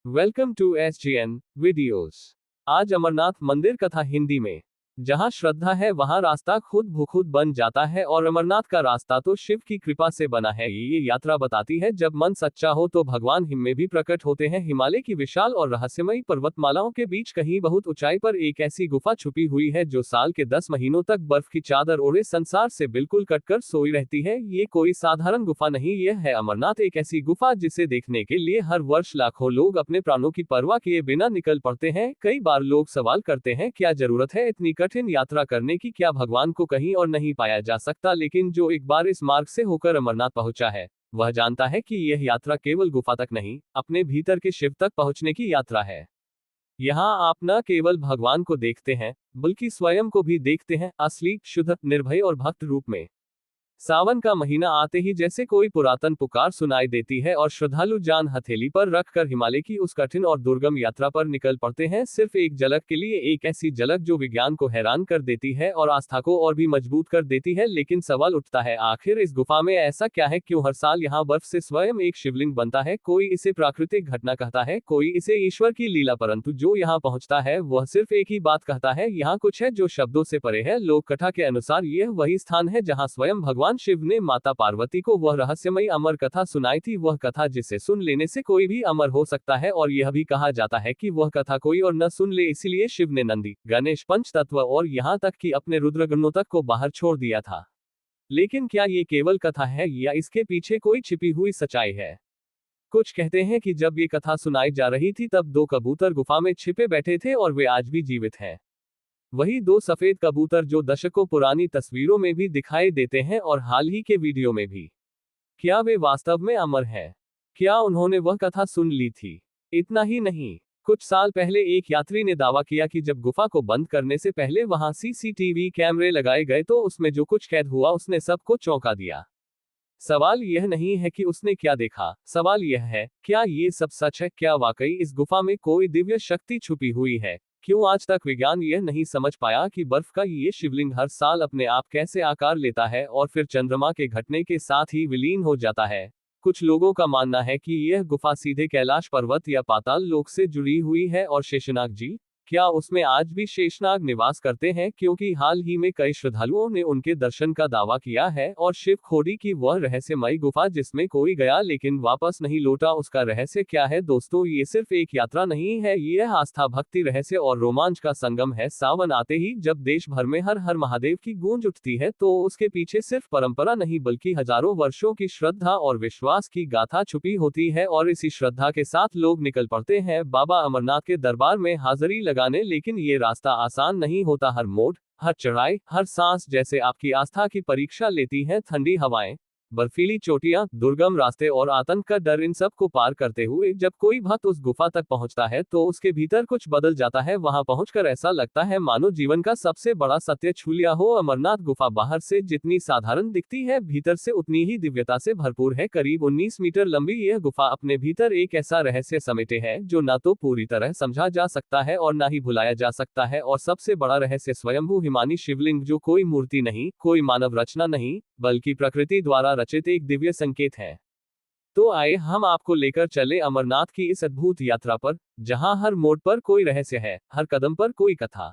Welcome to SGN videos. आज अमरनाथ मंदिर कथा हिंदी में। जहां श्रद्धा है वहां रास्ता खुद ब खुद बन जाता है और अमरनाथ का रास्ता तो शिव की कृपा से बना है। ये यात्रा बताती है जब मन सच्चा हो तो भगवान हिम में भी प्रकट होते हैं। हिमालय की विशाल और रहस्यमयी पर्वतमालाओं के बीच कहीं बहुत ऊंचाई पर एक ऐसी गुफा छुपी हुई है जो साल के 10 महीनों तक बर्फ की चादर ओढ़े संसार से बिल्कुल कटकर सोई रहती है। ये कोई साधारण गुफा नहीं, यह है अमरनाथ, एक ऐसी गुफा जिसे देखने के लिए हर वर्ष लाखों लोग अपने प्राणों की परवाह किए बिना निकल पड़ते हैं। कई बार लोग सवाल करते हैं, क्या जरूरत है इतनी कठिन यात्रा करने की? क्या भगवान को कहीं और नहीं पाया जा सकता? लेकिन जो एक बार इस मार्ग से होकर अमरनाथ पहुंचा है वह जानता है कि यह यात्रा केवल गुफा तक नहीं, अपने भीतर के शिव तक पहुंचने की यात्रा है। यहाँ आप न केवल भगवान को देखते हैं बल्कि स्वयं को भी देखते हैं, असली, शुद्ध, निर्भय और भक्त रूप में। सावन का महीना आते ही जैसे कोई पुरातन पुकार सुनाई देती है और श्रद्धालु जान हथेली पर रखकर हिमालय की उस कठिन और दुर्गम यात्रा पर निकल पड़ते हैं, सिर्फ एक झलक के लिए। एक ऐसी झलक जो विज्ञान को हैरान कर देती है और आस्था को और भी मजबूत कर देती है। लेकिन सवाल उठता है, आखिर इस गुफा में ऐसा क्या है? क्यों हर साल यहाँ बर्फ से स्वयं एक शिवलिंग बनता है? कोई इसे प्राकृतिक घटना कहता है, कोई इसे ईश्वर की लीला, परंतु जो यहाँ पहुंचता है वह सिर्फ एक ही बात कहता है, यहाँ कुछ है जो शब्दों से परे है। लोक कथा के अनुसार यह वही स्थान है जहाँ स्वयं भगवान शिव ने माता पार्वती को वह रहस्यमयी अमर कथा सुनाई थी, वह कथा जिसे सुन लेने से कोई भी अमर हो सकता है। और यह भी कहा जाता है कि वह कथा कोई और न सुन ले, इसीलिए शिव ने नंदी, गणेश, पंच तत्व और यहाँ तक कि अपने रुद्रगणों तक को बाहर छोड़ दिया था। लेकिन क्या ये केवल कथा है या इसके पीछे कोई छिपी हुई सच्चाई है? कुछ कहते हैं कि जब ये कथा सुनाई जा रही थी तब दो कबूतर गुफा में छिपे बैठे थे और वे आज भी जीवित हैं। वही दो सफेद कबूतर जो दशकों पुरानी तस्वीरों में भी दिखाई देते हैं और हाल ही के वीडियो में भी। क्या वे वास्तव में अमर हैं? क्या उन्होंने वह कथा सुन ली थी? इतना ही नहीं, कुछ साल पहले एक यात्री ने दावा किया कि जब गुफा को बंद करने से पहले वहां CCTV कैमरे लगाए गए तो उसमें जो कुछ कैद हुआ उसने सबको चौंका दिया। सवाल यह नहीं है कि उसने क्या देखा, सवाल यह है, क्या ये सब सच है? क्या वाकई इस गुफा में कोई दिव्य शक्ति छुपी हुई है? क्यों आज तक विज्ञान यह नहीं समझ पाया कि बर्फ का ये शिवलिंग हर साल अपने आप कैसे आकार लेता है और फिर चंद्रमा के घटने के साथ ही विलीन हो जाता है? कुछ लोगों का मानना है कि यह गुफा सीधे कैलाश पर्वत या पाताल लोक से जुड़ी हुई है। और शेषनाग जी, क्या उसमें आज भी शेषनाग निवास करते हैं? क्योंकि हाल ही में कई श्रद्धालुओं ने उनके दर्शन का दावा किया है। और शिव खोड़ी की वह रहस्यमयी गुफा जिसमें कोई गया लेकिन वापस नहीं लौटा, उसका रहस्य क्या है? दोस्तों, ये सिर्फ एक यात्रा नहीं है, यह आस्था, भक्ति, रहस्य और रोमांच का संगम है। सावन आते ही जब देश भर में हर हर महादेव की गूंज उठती है तो उसके पीछे सिर्फ परंपरा नहीं बल्कि हजारों वर्षों की श्रद्धा और विश्वास की गाथा छुपी होती है। और इसी श्रद्धा के साथ लोग निकल पड़ते हैं बाबा अमरनाथ के दरबार में हाजिरी लगाने। लेकिन ये रास्ता आसान नहीं होता, हर मोड़, हर चढ़ाई, हर सांस जैसे आपकी आस्था की परीक्षा लेती हैं। ठंडी हवाएं, बर्फीली चोटियां, दुर्गम रास्ते और आतंक का डर, इन सब को पार करते हुए जब कोई भक्त उस गुफा तक पहुंचता है तो उसके भीतर कुछ बदल जाता है। वहां पहुंचकर ऐसा लगता है मानो जीवन का सबसे बड़ा सत्य छू लिया हो। अमरनाथ गुफा बाहर से जितनी साधारण दिखती है, भीतर से उतनी ही दिव्यता से भरपूर है। करीब 19 मीटर लंबी यह गुफा अपने भीतर एक ऐसा रहस्य समेटे है जो ना तो पूरी तरह समझा जा सकता है और ना ही भुलाया जा सकता है। और सबसे बड़ा रहस्य स्वयंभू हिमानी शिवलिंग, जो कोई मूर्ति नहीं, कोई मानव रचना नहीं, बल्कि प्रकृति द्वारा रचित एक दिव्य संकेत है। तो आइए हम आपको लेकर चले अमरनाथ की इस अद्भुत यात्रा पर, जहां हर मोड़ पर कोई रहस्य है, हर कदम पर कोई कथा।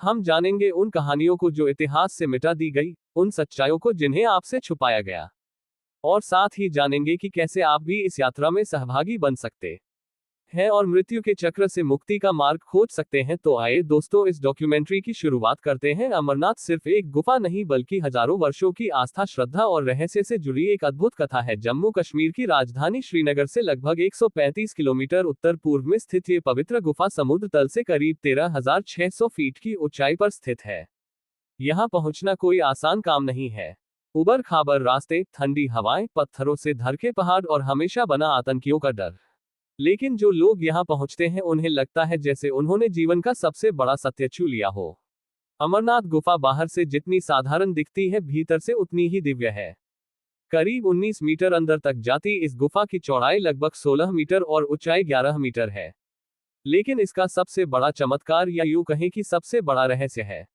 हम जानेंगे उन कहानियों को जो इतिहास से मिटा दी गई, उन सच्चाइयों को जिन्हें आपसे छुपाया गया, और साथ ही जानेंगे कि कैसे आप भी इस यात्रा में सहभागी बन सकते हैं और मृत्यु के चक्र से मुक्ति का मार्ग खोज सकते हैं। तो आइए दोस्तों, इस डॉक्यूमेंट्री की शुरुआत करते हैं। अमरनाथ सिर्फ एक गुफा नहीं बल्कि हजारों वर्षों की आस्था, श्रद्धा और रहस्य से जुड़ी एक अद्भुत कथा है। जम्मू कश्मीर की राजधानी श्रीनगर से लगभग 135 किलोमीटर उत्तर पूर्व में स्थित ये पवित्र गुफा समुद्र तल से करीब 13,600 फीट की ऊंचाई पर स्थित है। यहाँ पहुंचना कोई आसान काम नहीं है। उबड़ खाबड़ रास्ते, ठंडी हवाएं, पत्थरों से ढके पहाड़ और हमेशा बना आतंकियों का डर। लेकिन जो लोग यहाँ पहुंचते हैं उन्हें लगता है जैसे उन्होंने जीवन का सबसे बड़ा सत्य छू लिया हो। अमरनाथ गुफा बाहर से जितनी साधारण दिखती है, भीतर से उतनी ही दिव्य है। करीब 19 मीटर अंदर तक जाती इस गुफा की चौड़ाई लगभग 16 मीटर और ऊंचाई 11 मीटर है। लेकिन इसका सबसे बड़ा चमत्कार, या यूं कहें कि सबसे बड़ा रहस्य है,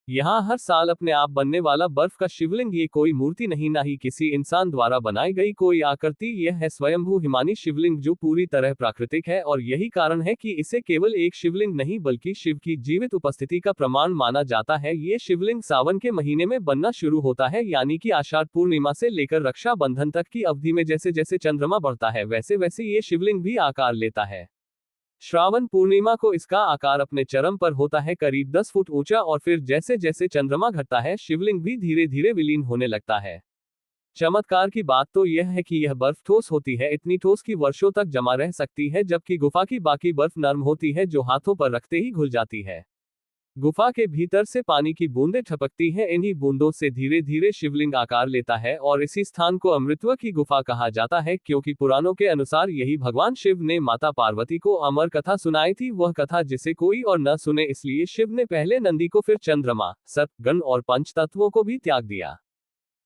यहाँ हर साल अपने आप बनने वाला बर्फ का शिवलिंग, ये कोई मूर्ति नहीं, ना ही किसी इंसान द्वारा बनाई गई कोई आकृति, यह है स्वयंभू हिमानी शिवलिंग जो पूरी तरह प्राकृतिक है। और यही कारण है कि इसे केवल एक शिवलिंग नहीं बल्कि शिव की जीवित उपस्थिति का प्रमाण माना जाता है। ये शिवलिंग सावन के महीने में बनना शुरू होता है, यानी कि आषाढ़ पूर्णिमा से लेकर रक्षाबंधन तक की अवधि में जैसे जैसे चंद्रमा बढ़ता है वैसे वैसे ये शिवलिंग भी आकार लेता है। श्रावण पूर्णिमा को इसका आकार अपने चरम पर होता है, करीब 10 फुट ऊंचा, और फिर जैसे जैसे चंद्रमा घटता है शिवलिंग भी धीरे धीरे विलीन होने लगता है। चमत्कार की बात तो यह है कि यह बर्फ ठोस होती है, इतनी ठोस कि वर्षों तक जमा रह सकती है, जबकि गुफा की बाकी बर्फ नर्म होती है जो हाथों पर रखते ही घुल जाती है। गुफा के भीतर से पानी की बूंदें टपकती हैं, इन्हीं बूंदों से धीरे धीरे शिवलिंग आकार लेता है और इसी स्थान को अमृतत्व की गुफा कहा जाता है, क्योंकि पुराणों के अनुसार यही भगवान शिव ने माता पार्वती को अमर कथा सुनाई थी, वह कथा जिसे कोई और न सुने, इसलिए शिव ने पहले नंदी को फिर चंद्रमा, सत, गण और पंच तत्वों को भी त्याग दिया।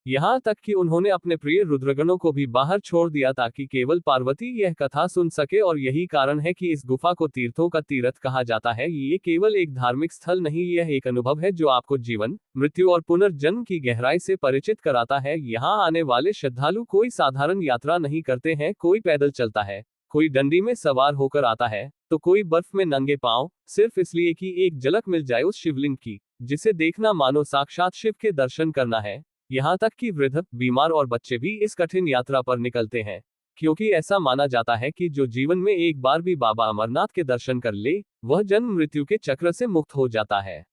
यहाँ तक कि उन्होंने अपने प्रिय रुद्रगणों को भी बाहर छोड़ दिया ताकि केवल पार्वती यह कथा सुन सके, और यही कारण है कि इस गुफा को तीर्थों का तीर्थ कहा जाता है। ये केवल एक धार्मिक स्थल नहीं, यह एक अनुभव है जो आपको जीवन, मृत्यु और पुनर्जन्म की गहराई से परिचित कराता है। यहाँ आने वाले श्रद्धालु कोई साधारण यात्रा नहीं करते हैं, कोई पैदल चलता है, कोई डंडी में सवार होकर आता है, तो कोई बर्फ में नंगे पांव, सिर्फ इसलिए कि एक झलक मिल जाए उस शिवलिंग की, जिसे देखना मानो साक्षात शिव के दर्शन करना है। यहाँ तक कि वृद्ध, बीमार और बच्चे भी इस कठिन यात्रा पर निकलते हैं, क्योंकि ऐसा माना जाता है कि जो जीवन में एक बार भी बाबा अमरनाथ के दर्शन कर ले, वह जन्म मृत्यु के चक्र से मुक्त हो जाता है।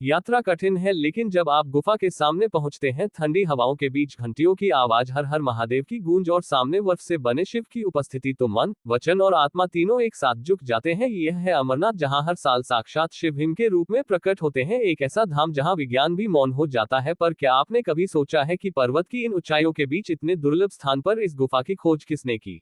यात्रा कठिन है, लेकिन जब आप गुफा के सामने पहुंचते हैं, ठंडी हवाओं के बीच घंटियों की आवाज, हर हर महादेव की गूंज और सामने बर्फ से बने शिव की उपस्थिति, तो मन, वचन और आत्मा तीनों एक साथ झुक जाते हैं। यह है अमरनाथ, जहां हर साल साक्षात शिव हिम के रूप में प्रकट होते हैं, एक ऐसा धाम जहां विज्ञान भी मौन हो जाता है। पर क्या आपने कभी सोचा है कि पर्वत की इन ऊंचाइयों के बीच इतने दुर्लभ स्थान पर इस गुफा की खोज किसने की?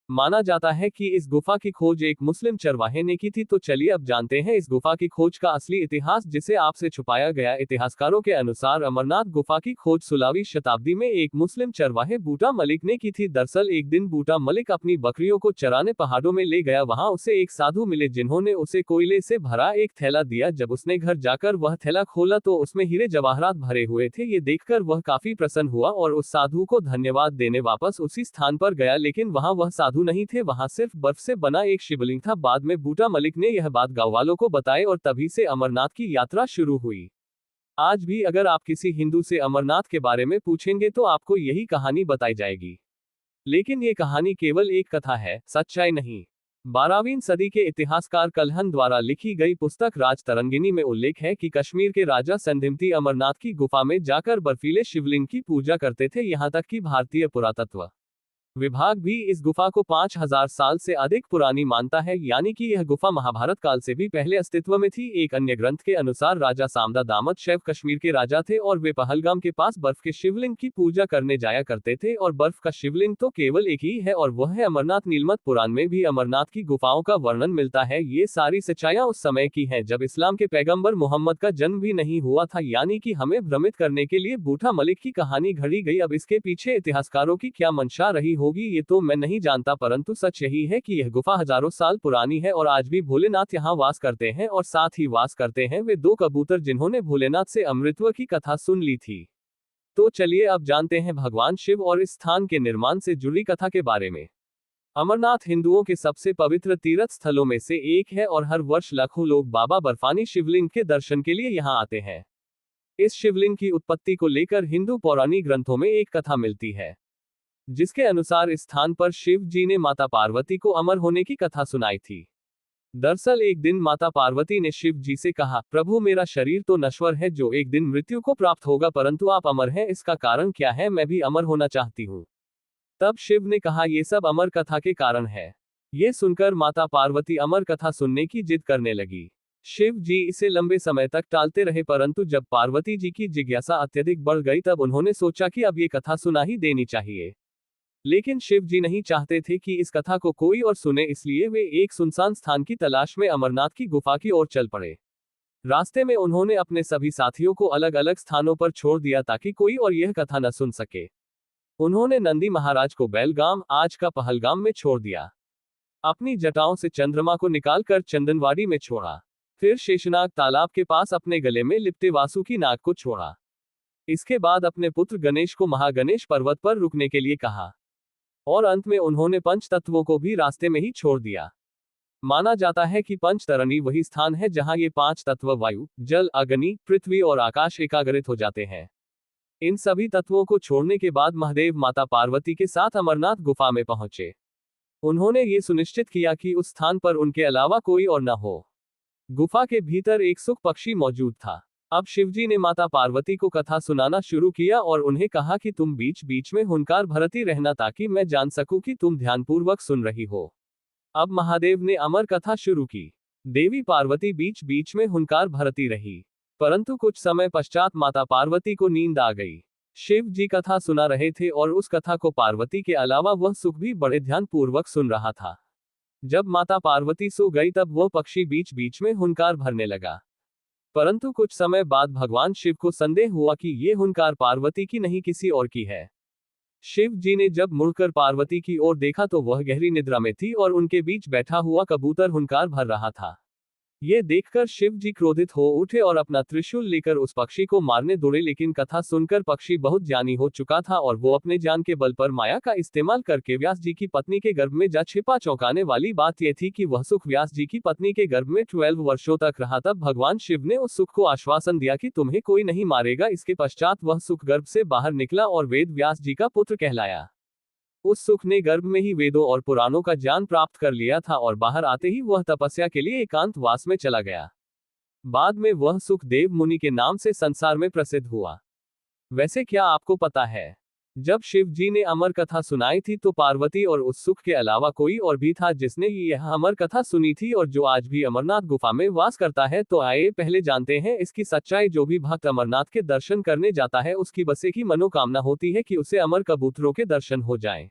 माना जाता है कि इस गुफा की खोज एक मुस्लिम चरवाहे ने की थी। तो चलिए अब जानते हैं इस गुफा की खोज का असली इतिहास, जिसे आपसे छुपाया गया। इतिहासकारों के अनुसार अमरनाथ गुफा की खोज 16वीं शताब्दी में एक मुस्लिम चरवाहे बूटा मलिक ने की थी। दरअसल एक दिन बूटा मलिक अपनी बकरियों को चराने पहाड़ों में ले गया, वहां उसे एक साधु मिले जिन्होंने उसे कोयले से भरा एक थैला दिया। जब उसने घर जाकर वह थैला खोला तो उसमें हीरे जवाहरात भरे हुए थे। ये देखकर वह काफी प्रसन्न हुआ और उस साधु को धन्यवाद देने वापस उसी स्थान पर गया, लेकिन वहां वह साधु नहीं थे, वहां सिर्फ बर्फ से बना एक शिवलिंग था। बाद में बूटा मलिक ने यह बात गांव वालों को बताई और तभी से अमरनाथ की यात्रा शुरू हुई। आज भी अगर आप किसी हिंदू से अमरनाथ के बारे में पूछेंगे तो आपको यही कहानी बताई जाएगी। लेकिन ये कहानी केवल एक कथा है, सच्चाई नहीं। 12वीं सदी के इतिहासकार कल्हण द्वारा लिखी गई पुस्तक राज तरंगिनी में उल्लेख है कि कश्मीर के राजा संधिमती अमरनाथ की गुफा में जाकर बर्फीले शिवलिंग की पूजा करते थे। यहाँ तक कि भारतीय पुरातत्व विभाग भी इस गुफा को 5000 साल से अधिक पुरानी मानता है, यानी कि यह गुफा महाभारत काल से भी पहले अस्तित्व में थी। एक अन्य ग्रंथ के अनुसार राजा सामदा दामद शैव कश्मीर के राजा थे और वे पहलगाम के पास बर्फ के शिवलिंग की पूजा करने जाया करते थे। और बर्फ का शिवलिंग तो केवल एक ही है और वह है अमरनाथ। नीलमत पुराण में भी अमरनाथ की गुफाओं का वर्णन मिलता है। ये सारी सच्चाइयां उस समय की हैं जब इस्लाम के पैगंबर मोहम्मद का जन्म भी नहीं हुआ था, यानी कि हमें भ्रमित करने के लिए बूटा मलिक की कहानी घड़ी गई। अब इसके पीछे इतिहासकारों की क्या मंशा रही होगी ये तो मैं नहीं जानता, परंतु सच यही है कि यह गुफा हजारों साल पुरानी है और आज भी भोलेनाथ यहाँ वास करते हैं। और साथ ही वास करते हैं वे दो कबूतर जिन्होंने भोलेनाथ से अमृतत्व की कथा सुन ली थी। तो चलिए अब जानते हैं भगवान शिव और इस स्थान के निर्माण से जुड़ी कथा के बारे में। अमरनाथ हिंदुओं के सबसे पवित्र तीर्थ स्थलों में से एक है और हर वर्ष लाखों लोग बाबा बर्फानी शिवलिंग के दर्शन के लिए यहाँ आते हैं। इस शिवलिंग की उत्पत्ति को लेकर हिंदू पौराणिक ग्रंथों में एक कथा मिलती है, जिसके अनुसार इस स्थान पर शिव जी ने माता पार्वती को अमर होने की कथा सुनाई थी। दरअसल एक दिन माता पार्वती ने शिव जी से कहा, प्रभु मेरा शरीर तो नश्वर है जो एक दिन मृत्यु को प्राप्त होगा, परंतु आप अमर हैं, इसका कारण क्या है? मैं भी अमर होना चाहती हूँ। तब शिव ने कहा, ये सब अमर कथा के कारण है। ये सुनकर माता पार्वती अमर कथा सुनने की जिद करने लगी। शिव जी इसे लंबे समय तक टालते रहे, परंतु जब पार्वती जी की जिज्ञासा अत्यधिक बढ़ गई तब उन्होंने सोचा कि अब ये कथा सुना ही देनी चाहिए। लेकिन शिव जी नहीं चाहते थे कि इस कथा को कोई और सुने, इसलिए वे एक सुनसान स्थान की तलाश में अमरनाथ की गुफा की ओर चल पड़े। रास्ते में उन्होंने अपने सभी साथियों को अलग अलग स्थानों पर छोड़ दिया ताकि कोई और यह कथा न सुन सके। उन्होंने नंदी महाराज को बैलगाम, आज का पहलगाम में छोड़ दिया। अपनी जटाओं से चंद्रमा को निकालकर चंदनवाड़ी में छोड़ा। फिर शेषनाग तालाब के पास अपने गले में लिपटे वासुकी नाग को छोड़ा। इसके बाद अपने पुत्र गणेश को महागणेश पर्वत पर रुकने के लिए कहा और अंत में उन्होंने पंच तत्वों को भी रास्ते में ही छोड़ दिया। माना जाता है कि पंचतरणी वही स्थान है जहां ये पांच तत्व वायु, जल, अग्नि, पृथ्वी और आकाश एकाग्रित हो जाते हैं। इन सभी तत्वों को छोड़ने के बाद महादेव माता पार्वती के साथ अमरनाथ गुफा में पहुंचे। उन्होंने ये सुनिश्चित किया कि उस स्थान पर उनके अलावा कोई और न हो। गुफा के भीतर एक सुख पक्षी मौजूद था। अब शिवजी ने माता पार्वती को कथा सुनाना शुरू किया और उन्हें कहा कि तुम बीच बीच में हुंकार भरती रहना ताकि मैं जान सकूं कि तुम ध्यानपूर्वक सुन रही हो। अब महादेव ने अमर कथा शुरू की। देवी पार्वती बीच बीच में हुंकार भरती रही, परंतु कुछ समय पश्चात माता पार्वती को नींद आ गई। शिव जी कथा सुना रहे थे और उस कथा को पार्वती के अलावा वह सुख भी बड़े ध्यानपूर्वक सुन रहा था। जब माता पार्वती सो गई तब वह पक्षी बीच बीच में हुंकार भरने लगा, परंतु कुछ समय बाद भगवान शिव को संदेह हुआ कि ये हुंकार पार्वती की नहीं किसी और की है। शिव जी ने जब मुड़कर पार्वती की ओर देखा तो वह गहरी निद्रा में थी और उनके बीच बैठा हुआ कबूतर हुंकार भर रहा था। ये देखकर शिव जी क्रोधित हो उठे और अपना त्रिशूल लेकर उस पक्षी को मारने दौड़े, लेकिन कथा सुनकर पक्षी बहुत ज्ञानी हो चुका था और वो अपने ज्ञान के बल पर माया का इस्तेमाल करके व्यास जी की पत्नी के गर्भ में जा छिपा। चौंकाने वाली बात यह थी कि वह सुख व्यास जी की पत्नी के गर्भ में 12 वर्षों तक रहा। तब भगवान शिव ने उस सुख को आश्वासन दिया कि तुम्हें कोई नहीं मारेगा। इसके पश्चात वह सुख गर्भ से बाहर निकला और वेद व्यास जी का पुत्र कहलाया। उस सुख ने गर्भ में ही वेदों और पुराणों का ज्ञान प्राप्त कर लिया था और बाहर आते ही वह तपस्या के लिए एकांत वास में चला गया। बाद में वह सुख देव मुनि के नाम से संसार में प्रसिद्ध हुआ। वैसे क्या आपको पता है, जब शिव जी ने अमर कथा सुनाई थी तो पार्वती और उस सुख के अलावा कोई और भी था जिसने यह अमर कथा सुनी थी और जो आज भी अमरनाथ गुफा में वास करता है? तो आइए पहले जानते हैं इसकी सच्चाई। जो भी भक्त अमरनाथ के दर्शन करने जाता है उसकी बस एक ही मनोकामना होती है कि उसे अमर कबूतरों के दर्शन हो जाएं।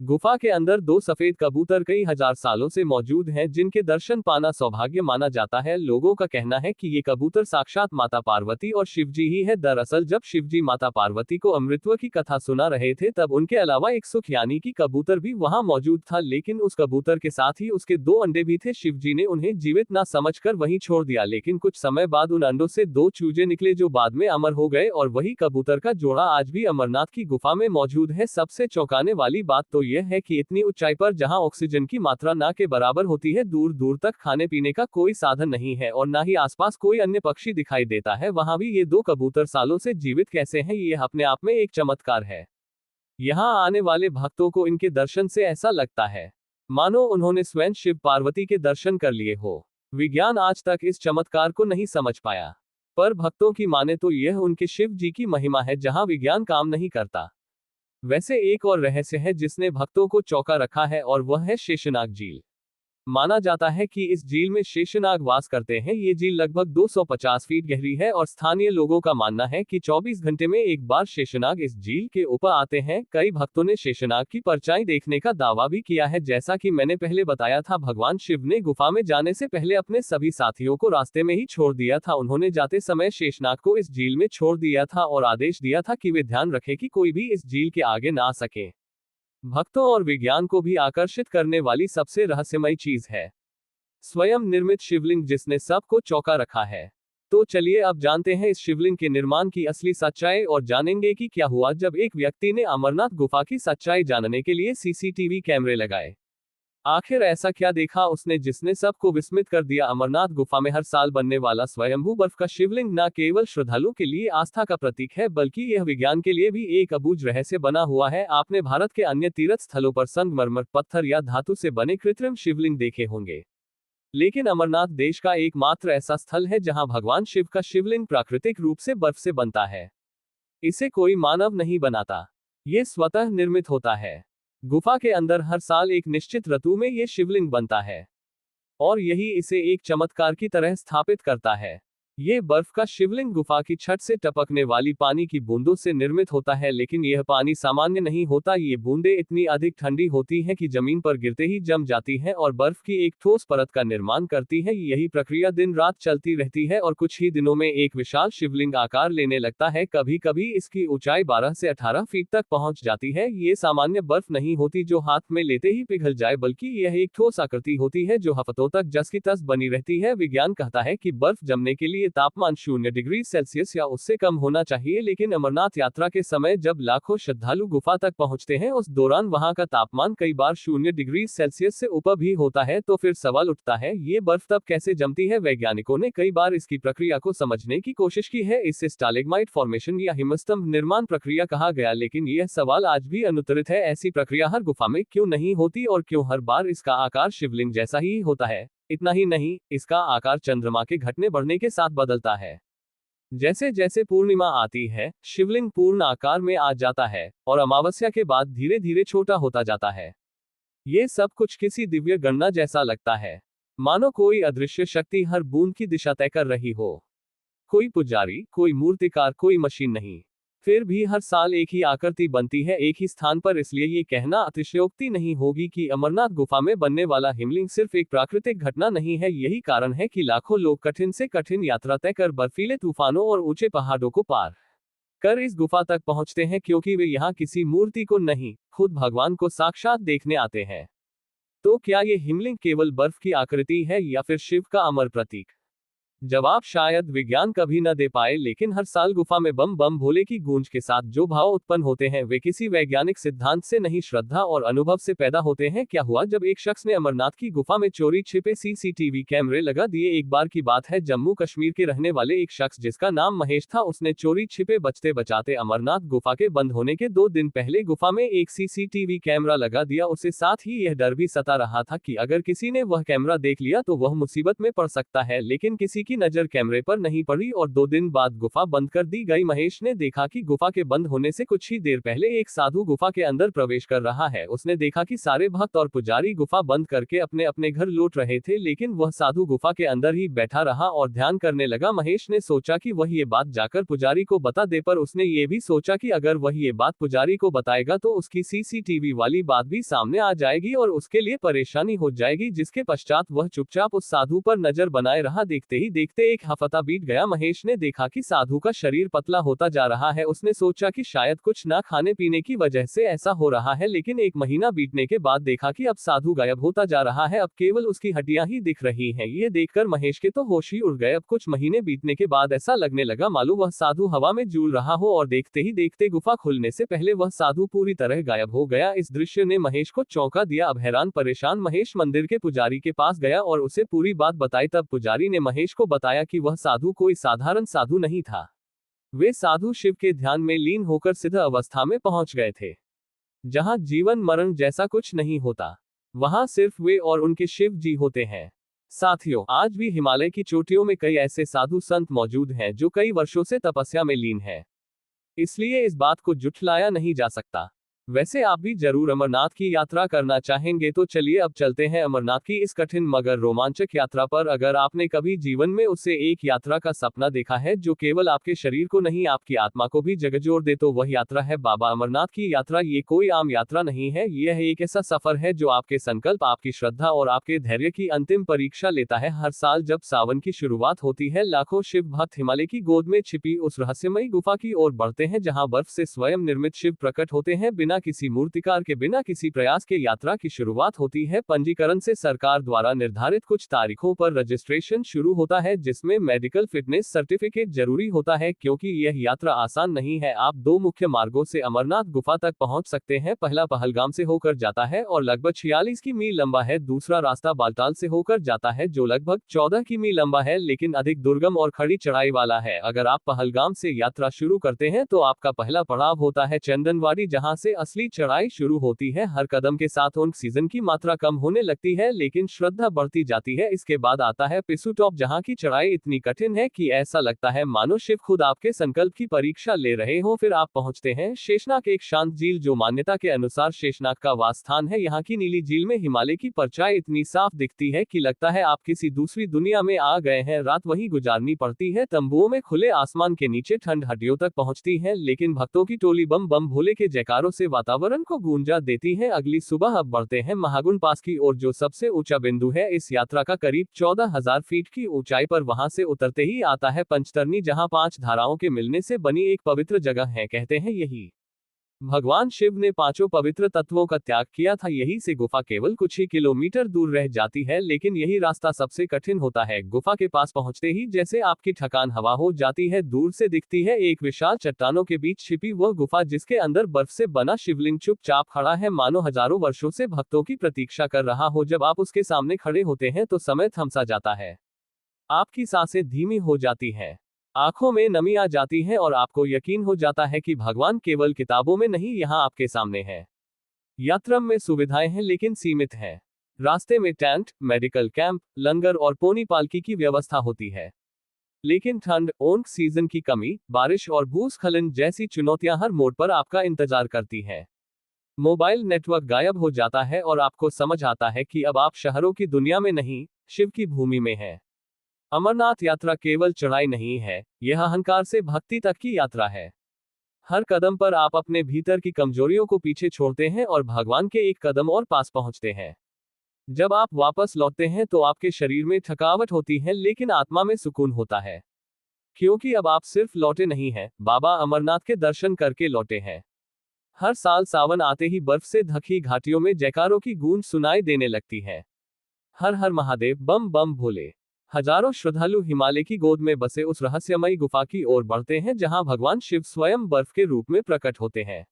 गुफा के अंदर 2 सफेद कबूतर कई हजार सालों से मौजूद हैं जिनके दर्शन पाना सौभाग्य माना जाता है। लोगों का कहना है कि ये कबूतर साक्षात माता पार्वती और शिवजी ही है। दरअसल जब शिवजी माता पार्वती को अमृतत्व की कथा सुना रहे थे तब उनके अलावा एक सुख यानी कि कबूतर भी वहां मौजूद था, लेकिन उस कबूतर के साथ ही उसके 2 अंडे भी थे। शिवजी ने उन्हें जीवित ना समझकर वहीं छोड़ दिया, लेकिन कुछ समय बाद उन अंडों से 2 चूजे निकले जो बाद में अमर हो गए और वही कबूतर का जोड़ा आज भी अमरनाथ की गुफा में मौजूद है। सबसे चौंकाने वाली बात तो यह है कि इतनी ऊंचाई पर जहां ऑक्सीजन की मात्रा ना के बराबर होती है, दूर दूर तक खाने पीने का कोई साधन नहीं है और ना ही आसपास कोई अन्य पक्षी दिखाई देता है, वहां भी ये 2 कबूतर सालों से जीवित कैसे हैं? ये अपने आप में एक चमत्कार है। यहाँ आने वाले भक्तों को इनके दर्शन से ऐसा लगता है मानो उन्होंने स्वयं शिव पार्वती के दर्शन कर लिए हो। विज्ञान आज तक इस चमत्कार को नहीं समझ पाया, पर भक्तों की माने तो यह उनके शिव जी की महिमा है जहां विज्ञान काम नहीं करता। वैसे एक और रहस्य है जिसने भक्तों को चौंका रखा है और वह है शेषनाग झील। माना जाता है कि इस झील में शेषनाग वास करते हैं। ये झील लगभग 250 फीट गहरी है और स्थानीय लोगों का मानना है कि 24 घंटे में एक बार शेषनाग इस झील के ऊपर आते हैं। कई भक्तों ने शेषनाग की परछाई देखने का दावा भी किया है। जैसा कि मैंने पहले बताया था, भगवान शिव ने गुफा में जाने से पहले अपने सभी साथियों को रास्ते में ही छोड़ दिया था। उन्होंने जाते समय शेषनाग को इस झील में छोड़ दिया था और आदेश दिया था कि वे ध्यान रखें कि कोई भी इस झील के आगे ना आ सके। भक्तों और विज्ञान को भी आकर्षित करने वाली सबसे रहस्यमयी चीज है स्वयं निर्मित शिवलिंग, जिसने सबको चौंका रखा है। तो चलिए अब जानते हैं इस शिवलिंग के निर्माण की असली सच्चाई और जानेंगे कि क्या हुआ जब एक व्यक्ति ने अमरनाथ गुफा की सच्चाई जानने के लिए सीसीटीवी कैमरे लगाए। आखिर ऐसा क्या देखा उसने जिसने सबको विस्मित कर दिया? अमरनाथ गुफा में हर साल बनने वाला स्वयंभू बर्फ का शिवलिंग न केवल श्रद्धालुओं के लिए आस्था का प्रतीक है, बल्कि यह विज्ञान के लिए भी एक अबूझ रहस्य बना हुआ है। आपने भारत के अन्य तीर्थ स्थलों पर संगमरमर, पत्थर या धातु से बने कृत्रिम शिवलिंग देखे होंगे, लेकिन अमरनाथ देश का एकमात्र ऐसा स्थल है जहां भगवान शिव का शिवलिंग प्राकृतिक रूप से बर्फ से बनता है। इसे कोई मानव नहीं बनाता, ये स्वतः निर्मित होता है। गुफा के अंदर हर साल एक निश्चित ऋतु में ये शिवलिंग बनता है और यही इसे एक चमत्कार की तरह स्थापित करता है। ये बर्फ का शिवलिंग गुफा की छत से टपकने वाली पानी की बूंदों से निर्मित होता है, लेकिन यह पानी सामान्य नहीं होता। ये बूंदें इतनी अधिक ठंडी होती हैं कि जमीन पर गिरते ही जम जाती हैं और बर्फ की एक ठोस परत का निर्माण करती हैं। यही प्रक्रिया दिन रात चलती रहती है और कुछ ही दिनों में एक विशाल शिवलिंग आकार लेने लगता है। कभी कभी इसकी ऊंचाई 12 से 18 फीट तक पहुंच जाती है। ये सामान्य बर्फ नहीं होती जो हाथ में लेते ही पिघल जाए, बल्कि यह एक ठोस आकृति होती है जो हफ्तों तक जस की तस बनी रहती है। विज्ञान कहता है कि बर्फ जमने के लिए तापमान 0 डिग्री सेल्सियस या उससे कम होना चाहिए, लेकिन अमरनाथ यात्रा के समय जब लाखों श्रद्धालु गुफा तक पहुंचते हैं उस दौरान वहां का तापमान कई बार 0 डिग्री सेल्सियस से ऊपर भी होता है। तो फिर सवाल उठता है, ये बर्फ तब कैसे जमती है? वैज्ञानिकों ने कई बार इसकी प्रक्रिया को समझने की कोशिश की है। इसे स्टालेग्माइट फॉर्मेशन या हिमस्तंभ निर्माण प्रक्रिया कहा गया, लेकिन यह सवाल आज भी अनुत्तरित है। ऐसी प्रक्रिया हर गुफा में क्यों नहीं होती और क्यों हर बार इसका आकार शिवलिंग जैसा ही होता है? इतना ही नहीं, इसका आकार चंद्रमा के घटने बढ़ने के साथ बदलता है। जैसे जैसे पूर्णिमा आती है, शिवलिंग पूर्ण आकार में आ जाता है और अमावस्या के बाद धीरे धीरे छोटा होता जाता है। ये सब कुछ किसी दिव्य गणना जैसा लगता है, मानो कोई अदृश्य शक्ति हर बूंद की दिशा तय कर रही हो। कोई पुजारी, कोई मूर्तिकार, कोई मशीन नहीं। फिर भी हर साल एक ही आकृति बनती है, एक ही स्थान पर। इसलिए ये कहना अतिशयोक्ति नहीं होगी कि अमरनाथ गुफा में बनने वाला हिमलिंग सिर्फ एक प्राकृतिक घटना नहीं है। यही कारण है कि लाखों लोग कठिन से कठिन यात्रा तय कर बर्फीले तूफानों और ऊंचे पहाड़ों को पार कर इस गुफा तक पहुंचते हैं, क्योंकि वे यहाँ किसी मूर्ति को नहीं, खुद भगवान को साक्षात देखने आते हैं। तो क्या ये हिमलिंग केवल बर्फ की आकृति है या फिर शिव का अमर प्रतीक? जवाब शायद विज्ञान कभी न दे पाए, लेकिन हर साल गुफा में बम बम भोले की गूंज के साथ जो भाव उत्पन्न होते हैं वे किसी वैज्ञानिक सिद्धांत से नहीं, श्रद्धा और अनुभव से पैदा होते हैं। क्या हुआ जब एक शख्स ने अमरनाथ की गुफा में चोरी छिपे सीसीटीवी कैमरे लगा दिए? एक बार की बात है, जम्मू कश्मीर के रहने वाले एक शख्स जिसका नाम महेश था, उसने चोरी छिपे बचते बचाते अमरनाथ गुफा के बंद होने के 2 दिन पहले गुफा में एक सीसीटीवी कैमरा लगा दिया। उसे साथ ही यह डर भी सता रहा था कि अगर किसी ने वह कैमरा देख लिया तो वह मुसीबत में पड़ सकता है, लेकिन किसी की नजर कैमरे पर नहीं पड़ी और 2 दिन बाद गुफा बंद कर दी गई। महेश ने देखा कि गुफा के बंद होने से कुछ ही देर पहले एक साधु गुफा के अंदर प्रवेश कर रहा है। उसने देखा कि सारे भक्त और पुजारी गुफा बंद करके अपने अपने घर लौट रहे थे, लेकिन वह साधु गुफा के अंदर ही बैठा रहा और ध्यान करने लगा। महेश ने सोचा कि वह ये बात जाकर पुजारी को बता दे, पर उसने ये भी सोचा कि अगर वह ये बात पुजारी को बताएगा तो उसकी सीसीटीवी वाली बात भी सामने आ जाएगी और उसके लिए परेशानी हो जाएगी, जिसके पश्चात वह चुपचाप उस साधु पर नजर बनाए रहा। देखते ही देखते एक हफ्ता बीत गया। महेश ने देखा कि साधु का शरीर पतला होता जा रहा है। उसने सोचा कि शायद कुछ ना खाने पीने की वजह से ऐसा हो रहा है, लेकिन 1 महीना बीतने के बाद देखा कि अब साधु गायब होता जा रहा है। अब केवल उसकी हड्डियां ही दिख रही हैं। ये देखकर महेश के तो होश ही उड़ गए। अब कुछ महीने बीतने के बाद ऐसा लगने लगा मालूम वह साधु हवा में झूल रहा हो, और देखते ही देखते गुफा खुलने से पहले वह साधु पूरी तरह गायब हो गया। इस दृश्य ने महेश को चौंका दिया। अब हैरान परेशान महेश मंदिर के पुजारी के पास गया और उसे पूरी बात बताई। तब पुजारी ने महेश को बताया कि वह साधु कोई साधारण साधु नहीं था। वे साधु शिव के ध्यान में लीन होकर सिद्ध अवस्था में पहुंच गए थे, जहां जीवन मरण जैसा कुछ नहीं होता। वहां सिर्फ वे और उनके शिव जी होते हैं। साथियों, आज भी हिमालय की चोटियों में कई ऐसे साधु संत मौजूद हैं जो कई वर्षों से तपस्या में लीन हैं। इसलिए इस बात को झुठलाया नहीं जा सकता। वैसे आप भी जरूर अमरनाथ की यात्रा करना चाहेंगे, तो चलिए अब चलते हैं अमरनाथ की इस कठिन मगर रोमांचक यात्रा पर। अगर आपने कभी जीवन में उससे एक यात्रा का सपना देखा है जो केवल आपके शरीर को नहीं आपकी आत्मा को भी झकझोर दे, तो वह यात्रा है बाबा अमरनाथ की यात्रा। ये कोई आम यात्रा नहीं है, यह एक ऐसा सफर है जो आपके संकल्प, आपकी श्रद्धा और आपके धैर्य की अंतिम परीक्षा लेता है। हर साल जब सावन की शुरुआत होती है, लाखों शिव भक्त हिमालय की गोद में छिपी उस रहस्यमयी गुफा की ओर बढ़ते हैं, जहां बर्फ से स्वयं निर्मित शिव प्रकट होते हैं। बिना किसी मूर्तिकार के, बिना किसी प्रयास के यात्रा की शुरुआत होती है। पंजीकरण से सरकार द्वारा निर्धारित कुछ तारीखों पर रजिस्ट्रेशन शुरू होता है, जिसमें मेडिकल फिटनेस सर्टिफिकेट जरूरी होता है, क्योंकि यह यात्रा आसान नहीं है। आप 2 मुख्य मार्गों से अमरनाथ गुफा तक पहुंच सकते हैं। पहला पहलगाम से होकर जाता है और लगभग 46 मील लंबा है। दूसरा रास्ता बालताल से होकर जाता है जो लगभग 14 मील लंबा है, लेकिन अधिक दुर्गम और खड़ी चढ़ाई वाला है। अगर आप पहलगाम से यात्रा शुरू करते हैं तो आपका पहला पड़ाव होता है चंदनवाड़ी, जहां से असली चढ़ाई शुरू होती है। हर कदम के साथ ऑक्सीजन की मात्रा कम होने लगती है, लेकिन श्रद्धा बढ़ती जाती है। इसके बाद आता है पिसू टॉप, जहाँ की चढ़ाई इतनी कठिन है कि ऐसा लगता है मानो शिव खुद आपके संकल्प की परीक्षा ले रहे हो। फिर आप पहुंचते हैं शेषनाग, एक शांत झील जो मान्यता के अनुसार शेषनाग का वास स्थान है। यहाँ की नीली झील में हिमालय की परछाई इतनी साफ दिखती है कि लगता है आप किसी दूसरी दुनिया में आ गए हैं। रात वहीं गुजारनी पड़ती है, तंबुओं में खुले आसमान के नीचे। ठंड हड्डियों तक पहुंचती है, लेकिन भक्तों की टोली बम बम भोले के जयकारों से वातावरण को गूंजा देती है। अगली सुबह अब बढ़ते हैं महागुण पास की ओर, जो सबसे ऊंचा बिंदु है इस यात्रा का। करीब 14,000 फीट की ऊंचाई पर वहां से उतरते ही आता है पंचतरनी, जहां 5 धाराओं के मिलने से बनी एक पवित्र जगह है। कहते हैं यही भगवान शिव ने 5 पवित्र तत्वों का त्याग किया था। यही से गुफा केवल कुछ ही किलोमीटर दूर रह जाती है, लेकिन यही रास्ता सबसे कठिन होता है। गुफा के पास पहुंचते ही जैसे आपकी थकान हवा हो जाती है। दूर से दिखती है एक विशाल चट्टानों के बीच छिपी वह गुफा, जिसके अंदर बर्फ से बना शिवलिंग चुपचाप खड़ा है, मानो हजारों वर्षों से भक्तों की प्रतीक्षा कर रहा हो। जब आप उसके सामने खड़े होते हैं तो समय थम सा जाता है, आपकी सांसें धीमी हो जाती हैं, आंखों में नमी आ जाती है और आपको यकीन हो जाता है कि भगवान केवल किताबों में नहीं, यहाँ आपके सामने है। यात्रा में सुविधाएं हैं लेकिन सीमित हैं। रास्ते में टेंट, मेडिकल कैंप, लंगर और पोनी पालकी की व्यवस्था होती है, लेकिन ठंड, ऑक्सीजन की कमी, बारिश और भूस्खलन जैसी चुनौतियां हर मोड़ पर आपका इंतजार करती हैं। मोबाइल नेटवर्क गायब हो जाता है और आपको समझ आता है कि अब आप शहरों की दुनिया में नहीं, शिव की भूमि में हैं। अमरनाथ यात्रा केवल चढ़ाई नहीं है, यह अहंकार से भक्ति तक की यात्रा है। हर कदम पर आप अपने भीतर की कमजोरियों को पीछे छोड़ते हैं और भगवान के एक कदम और पास पहुंचते हैं। जब आप वापस लौटते हैं तो आपके शरीर में थकावट होती है, लेकिन आत्मा में सुकून होता है, क्योंकि अब आप सिर्फ लौटे नहीं हैं, बाबा अमरनाथ के दर्शन करके लौटे हैं। हर साल सावन आते ही बर्फ से ढकी घाटियों में जयकारों की गूंज सुनाई देने लगती है। हर हर महादेव, बम बम भोले। हजारों श्रद्धालु हिमालय की गोद में बसे उस रहस्यमयी गुफा की ओर बढ़ते हैं, जहां भगवान शिव स्वयं बर्फ के रूप में प्रकट होते हैं।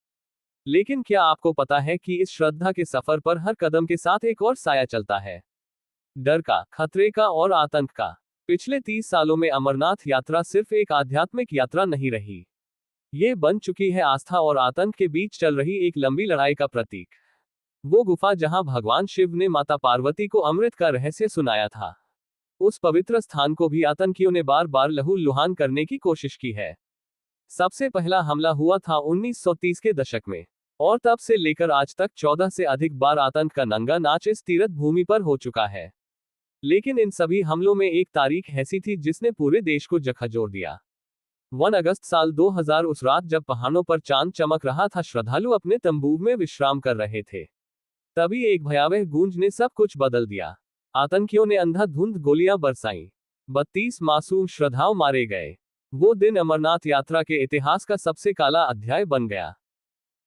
लेकिन क्या आपको पता है कि इस श्रद्धा के सफर पर हर कदम के साथ एक और साया चलता है, डर का, खतरे का और आतंक का। पिछले 30 सालों में अमरनाथ यात्रा सिर्फ एक आध्यात्मिक यात्रा नहीं रही, ये बन चुकी है आस्था और आतंक के बीच चल रही एक लंबी लड़ाई का प्रतीक। वो गुफा जहां भगवान शिव ने माता पार्वती को अमृत का रहस्य सुनाया था, उस पवित्र स्थान को भी आतंकियों ने बार बार लहूलुहान करने की कोशिश की है। सबसे पहला हमला हुआ था 1930 के दशक में, और तब से लेकर आज तक 14 से अधिक बार आतंक का नंगा नाच इस तीर्थ भूमि पर हो चुका है। लेकिन इन सभी हमलों में एक तारीख ऐसी थी जिसने पूरे देश को झकझोर दिया। 1 अगस्त साल 2000, उस रात जब पहाड़ों पर चांद चमक रहा था, श्रद्धालु अपने तंबू में विश्राम कर रहे थे, तभी एक भयावह गूंज ने सब कुछ बदल दिया। आतंकियों ने अंधाधुंध गोलियां बरसाईं, 32 मासूम श्रद्धालु मारे गए। वो दिन अमरनाथ यात्रा के इतिहास का सबसे काला अध्याय बन गया।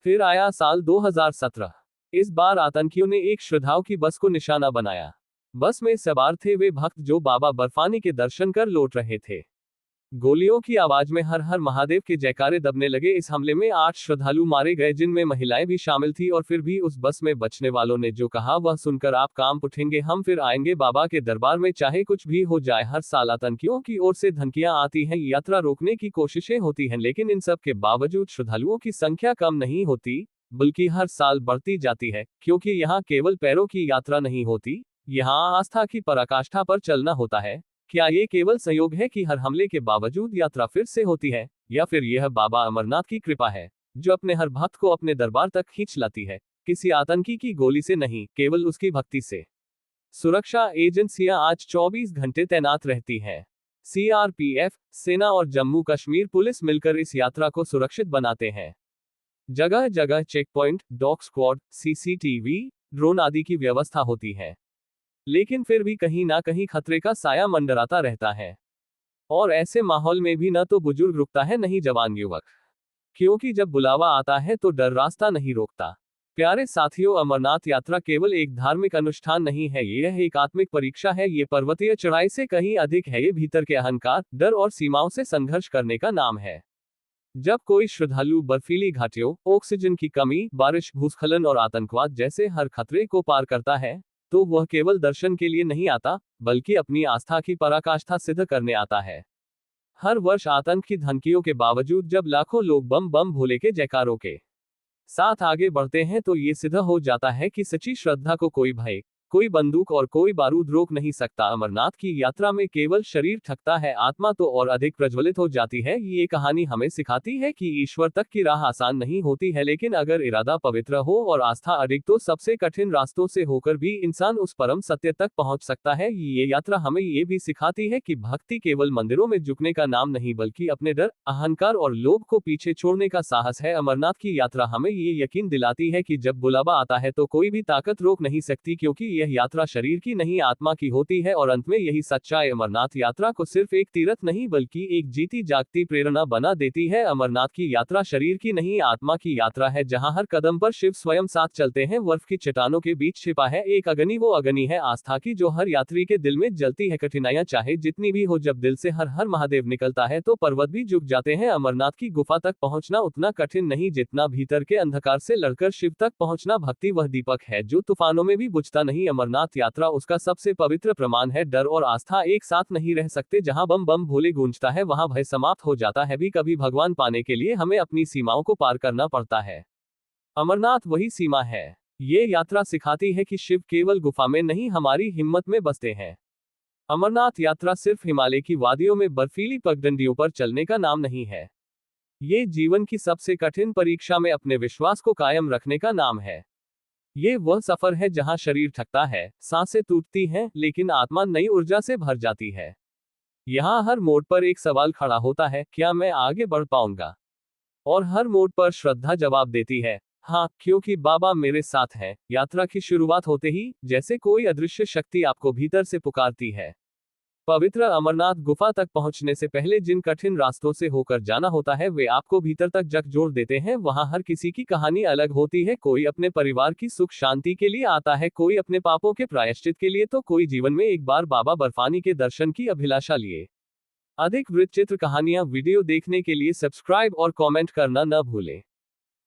फिर आया साल 2017। इस बार आतंकियों ने एक श्रद्धालु की बस को निशाना बनाया। बस में सवार थे वे भक्त जो बाबा बर्फानी के दर्शन कर लौट रहे थे। गोलियों की आवाज में हर हर महादेव के जयकारे दबने लगे। इस हमले में 8 श्रद्धालु मारे गए, जिनमें महिलाएं भी शामिल थी। और फिर भी उस बस में बचने वालों ने जो कहा वह सुनकर आप कांप उठेंगे, हम फिर आएंगे बाबा के दरबार में, चाहे कुछ भी हो जाए। हर साल आतंकियों की ओर से धमकियां आती हैं, यात्रा रोकने की कोशिशें होती हैं, लेकिन इन सब के बावजूद श्रद्धालुओं की संख्या कम नहीं होती, बल्कि हर साल बढ़ती जाती है, क्योंकि यहाँ केवल पैरों की यात्रा नहीं होती, यहाँ आस्था की पराकाष्ठा पर चलना होता है। क्या ये केवल संयोग है कि हर हमले के बावजूद यात्रा फिर से होती है, या फिर यह बाबा अमरनाथ की कृपा है जो अपने हर भक्त को अपने दरबार तक खींच लाती है, किसी आतंकी की गोली से नहीं, केवल उसकी भक्ति से। सुरक्षा एजेंसियां आज 24 घंटे तैनात रहती हैं। सीआरपीएफ, सेना और जम्मू कश्मीर पुलिस मिलकर इस यात्रा को सुरक्षित बनाते हैं। जगह जगह check point, dog squad, CCTV, drone आदि की व्यवस्था होती है, लेकिन फिर भी कहीं ना कहीं खतरे का साया मंडराता रहता है। और ऐसे माहौल में भी न तो बुजुर्ग रुकता है, न ही जवान युवक, क्योंकि जब बुलावा आता है तो डर रास्ता नहीं रोकता। प्यारे साथियों, अमरनाथ यात्रा केवल एक धार्मिक अनुष्ठान नहीं है, यह एक आत्मिक परीक्षा है। ये पर्वतीय चढ़ाई से कहीं अधिक है, ये भीतर के अहंकार, डर और सीमाओं से संघर्ष करने का नाम है। जब कोई श्रद्धालु बर्फीली घाटियों, ऑक्सीजन की कमी, बारिश, भूस्खलन और आतंकवाद जैसे हर खतरे को पार करता है, तो वह केवल दर्शन के लिए नहीं आता, बल्कि अपनी आस्था की पराकाष्ठा सिद्ध करने आता है। हर वर्ष आतंक की धमकियों के बावजूद जब लाखों लोग बम बम भोले के जयकारों के साथ आगे बढ़ते हैं तो ये सिद्ध हो जाता है कि सच्ची श्रद्धा को कोई भय, कोई बंदूक और कोई बारूद रोक नहीं सकता। अमरनाथ की यात्रा में केवल शरीर थकता है, आत्मा तो और अधिक प्रज्वलित हो जाती है। ये कहानी हमें सिखाती है कि ईश्वर तक की राह आसान नहीं होती है, लेकिन अगर इरादा पवित्र हो और आस्था अडिग तो सबसे कठिन रास्तों से होकर भी इंसान उस परम सत्य तक पहुंच सकता है। ये यात्रा हमें ये भी सिखाती है कि भक्ति केवल मंदिरों में झुकने का नाम नहीं, बल्कि अपने डर, अहंकार और लोभ को पीछे छोड़ने का साहस है। अमरनाथ की यात्रा हमें ये यकीन दिलाती है कि जब बुलावा आता है तो कोई भी ताकत रोक नहीं सकती, क्योंकि यह यात्रा शरीर की नहीं आत्मा की होती है। और अंत में यही सच्चाई अमरनाथ यात्रा को सिर्फ एक तीर्थ नहीं बल्कि एक जीती जागती प्रेरणा बना देती है। अमरनाथ की यात्रा शरीर की नहीं आत्मा की यात्रा है, जहां हर कदम पर शिव स्वयं साथ चलते हैं। बर्फ की चट्टानों के बीच छिपा है एक अग्नि, वो अग्नि है आस्था की, जो हर यात्री के दिल में जलती है। कठिनाइयां चाहे जितनी भी हो, जब दिल से हर हर महादेव निकलता है तो पर्वत भी झुक जाते हैं। अमरनाथ की गुफा तक पहुंचना उतना कठिन नहीं जितना भीतर के अंधकार से लड़कर शिव तक पहुंचना। भक्ति वह दीपक है जो तूफानों में भी बुझता नहीं। अमरनाथ यात्रा उसका सबसे पवित्र प्रमाण है। डर और आस्था एक साथ नहीं रह सकते। जहां बम बम भोले गूंजता है वहां भय समाप्त हो जाता है। भी कभी भगवान पाने के लिए हमें अपनी सीमाओं को पार करना पड़ता है। अमरनाथ वही सीमा है। ये यात्रा सिखाती है कि शिव केवल गुफा में नहीं, हमारी हिम्मत में बसते हैं। अमरनाथ यात्रा सिर्फ हिमालय की वादियों में बर्फीली पगडंडियों पर चलने का नाम नहीं है। ये जीवन की सबसे कठिन परीक्षा में अपने विश्वास को कायम रखने का नाम है। ये वह सफर है जहां शरीर थकता है, सांसें टूटती हैं, लेकिन आत्मा नई ऊर्जा से भर जाती है। यहाँ हर मोड़ पर एक सवाल खड़ा होता है, क्या मैं आगे बढ़ पाऊंगा? और हर मोड़ पर श्रद्धा जवाब देती है, हाँ, क्योंकि बाबा मेरे साथ है। यात्रा की शुरुआत होते ही जैसे कोई अदृश्य शक्ति आपको भीतर से पुकारती है। पवित्र अमरनाथ गुफा तक पहुंचने से पहले जिन कठिन रास्तों से होकर जाना होता है वे आपको भीतर तक झकझोर देते हैं। वहां हर किसी की कहानी अलग होती है। कोई अपने परिवार की सुख शांति के लिए आता है, कोई अपने पापों के प्रायश्चित के लिए, तो कोई जीवन में एक बार बाबा बर्फानी के दर्शन की अभिलाषा लिए। अधिक वृत्तचित्र कहानियां वीडियो देखने के लिए सब्सक्राइब और कमेंट करना न भूलें।